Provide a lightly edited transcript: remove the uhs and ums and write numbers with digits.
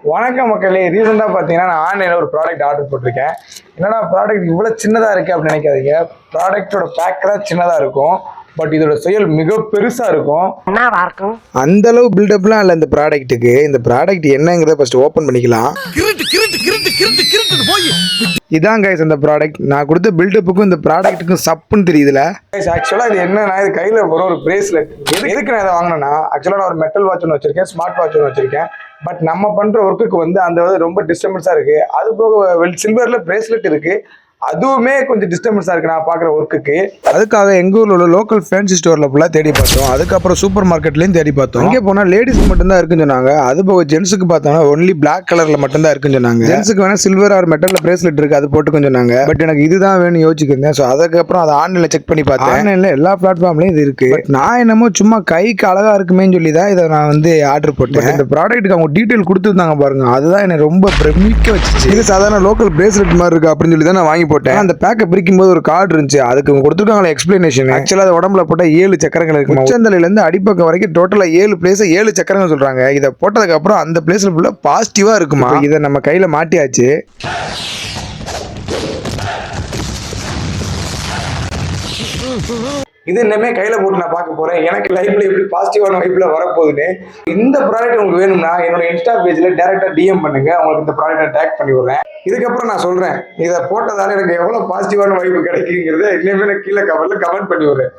வணக்கம் மக்களே. ரீசெண்டாக பார்த்தீங்கன்னா நான் ஆன்லைனில் ஒரு ப்ராடக்ட் ஆர்டர் போட்டிருக்கேன். என்னடா ப்ராடக்ட் இவ்வளோ சின்னதாக இருக்குது அப்படின்னு நினைக்காதீங்க. ப்ராடக்டோட பேக் தான் சின்னதாக இருக்கும், பட் இதோட செயல் மிக பெருசாக இருக்கும். அந்த அளவு பில்டப்லாம் இல்லை இந்த ப்ராடக்ட்டுக்கு. இந்த ப்ராடக்ட் என்னங்கிறத ஃபர்ஸ்ட் ஓப்பன் பண்ணிக்கலாம். இதான் கைஸ் அந்த ப்ராடக்ட். நான் கொடுத்த பில்டப்புக்கும் இந்த ப்ராடக்ட்டுக்கும் சப்புன்னு தெரியுதுல. ஆக்சுவலாக இது என்னன்னா, இது கையில் ஒரு பிரேஸ்லெட். எதுக்கு நான் இதை வாங்கினேன்னா, ஆக்சுவலாக நான் ஒரு மெட்டல் வாட்ச் ஒன்று வச்சிருக்கேன், ஸ்மார்ட் வாட்ச் ஒன்று வச்சிருக்கேன். பட் நம்ம பண்ணுற ஒர்க்குக்கு அந்த ரொம்ப டிஸ்டர்பன்ஸாக இருக்குது. அது போக சில்வரில் பிரேஸ்லெட் இருக்குது, அதுவுமே கொஞ்சம் டிஸ்டர்பன்ஸாக இருக்குது நான் பார்க்குற ஒர்க்குக்கு. அதுக்காக எங்கள் ஊரில் உள்ள லோக்கல் ஃபேன்சி ஸ்டோரில் ஃபுல்லாக தேடி பார்த்தோம். அதுக்கப்புறம் சூப்பர் மார்க்கெட்லேயும் தேடி பார்த்தோம். இங்கே போனால் லேடிஸ்க்கு மட்டும்தான் இருக்குன்னு சொன்னாங்க. அது போக ஜென்ஸுக்கு பார்த்தோம்னா ஒன்லி பிளாக் கலரில் மட்டும்தான் இருக்குன்னு சொன்னாங்க. ஜென்ஸுக்கு வேணால் சில்வர் ஆர் மெட்டலில் பிரேஸ்லெட் இருக்குது, அது போட்டுன்னு சொன்னாங்க. பட் எனக்கு இதுதான் வேணும் யோசிச்சிருந்தேன். ஸோ அதுக்கப்புறம் அதை ஆன்லைனில் செக் பண்ணி பார்த்தேன். ஆன்லைனில் எல்லா பிளாட்ஃபார்ம்லையும் இது இருக்குது. நான் என்னமோ சும்மா கைக்கு அழகாக இருக்குமேன்னு சொல்லி தான் இதை நான் ஆர்டர் போட்டேன். இந்த ப்ராடக்ட்டுக்கு அவங்க டீட்டெயில் கொடுத்துருந்தாங்க பாருங்க, அதுதான் என்னை ரொம்ப பிரமிக்க வச்சிச்சு. இது சாதாரண லோக்கல் பிரேஸ்லெட் மாதிரி இருக்கு அப்படின்னு சொல்லி தான் நான் வாங்கி போட்டேன். அந்த பேக்கை பிரிக்கும் போது ஒரு கார்டு இருந்துச்சு, அதுக்கு கொடுத்துருக்காங்களே எக்ஸ்பிளனேஷன். ஆக்சுவலா அது உடம்புல போட்ட 7 சக்கரங்கள் இருக்கு. உச்சந்தலையில இருந்து அடிப்பக்கம் வரைக்கும் டோட்டலா 7 பிளேஸ் 7 சக்கரங்கள் சொல்றாங்க. இதை போட்டதுக்கு அப்புறம் அந்த பிளேஸ்ல ஃபுல்லா பாசிட்டிவா இருக்குமா. இதை நம்ம கையில மாட்டியாச்சு. இது இன்னமே கையில போட்டு நான் பார்க்க போறேன். எனக்கு லைஃப்ல எப்படி பாசிட்டிவான வைப்ல வரப்போகுதுன்னு. இந்த ப்ராடக்ட் உங்களுக்கு வேணும்னா என்னோட இன்ஸ்டா பேஜ்ல டைரக்டா டிஎம் பண்ணுங்க, உங்களுக்கு இந்த ப்ராடக்ட்டை டேக் பண்ணி விடுறேன். இதுக்கப்புறம் நான் சொல்றேன், இதை போட்டதால எனக்கு எவ்வளவு பாசிட்டிவான வைப் கிடைக்குங்கிறத இன்னுமே கீழே கமெண்ட்ல கமெண்ட் பண்ணி விடுறேன்.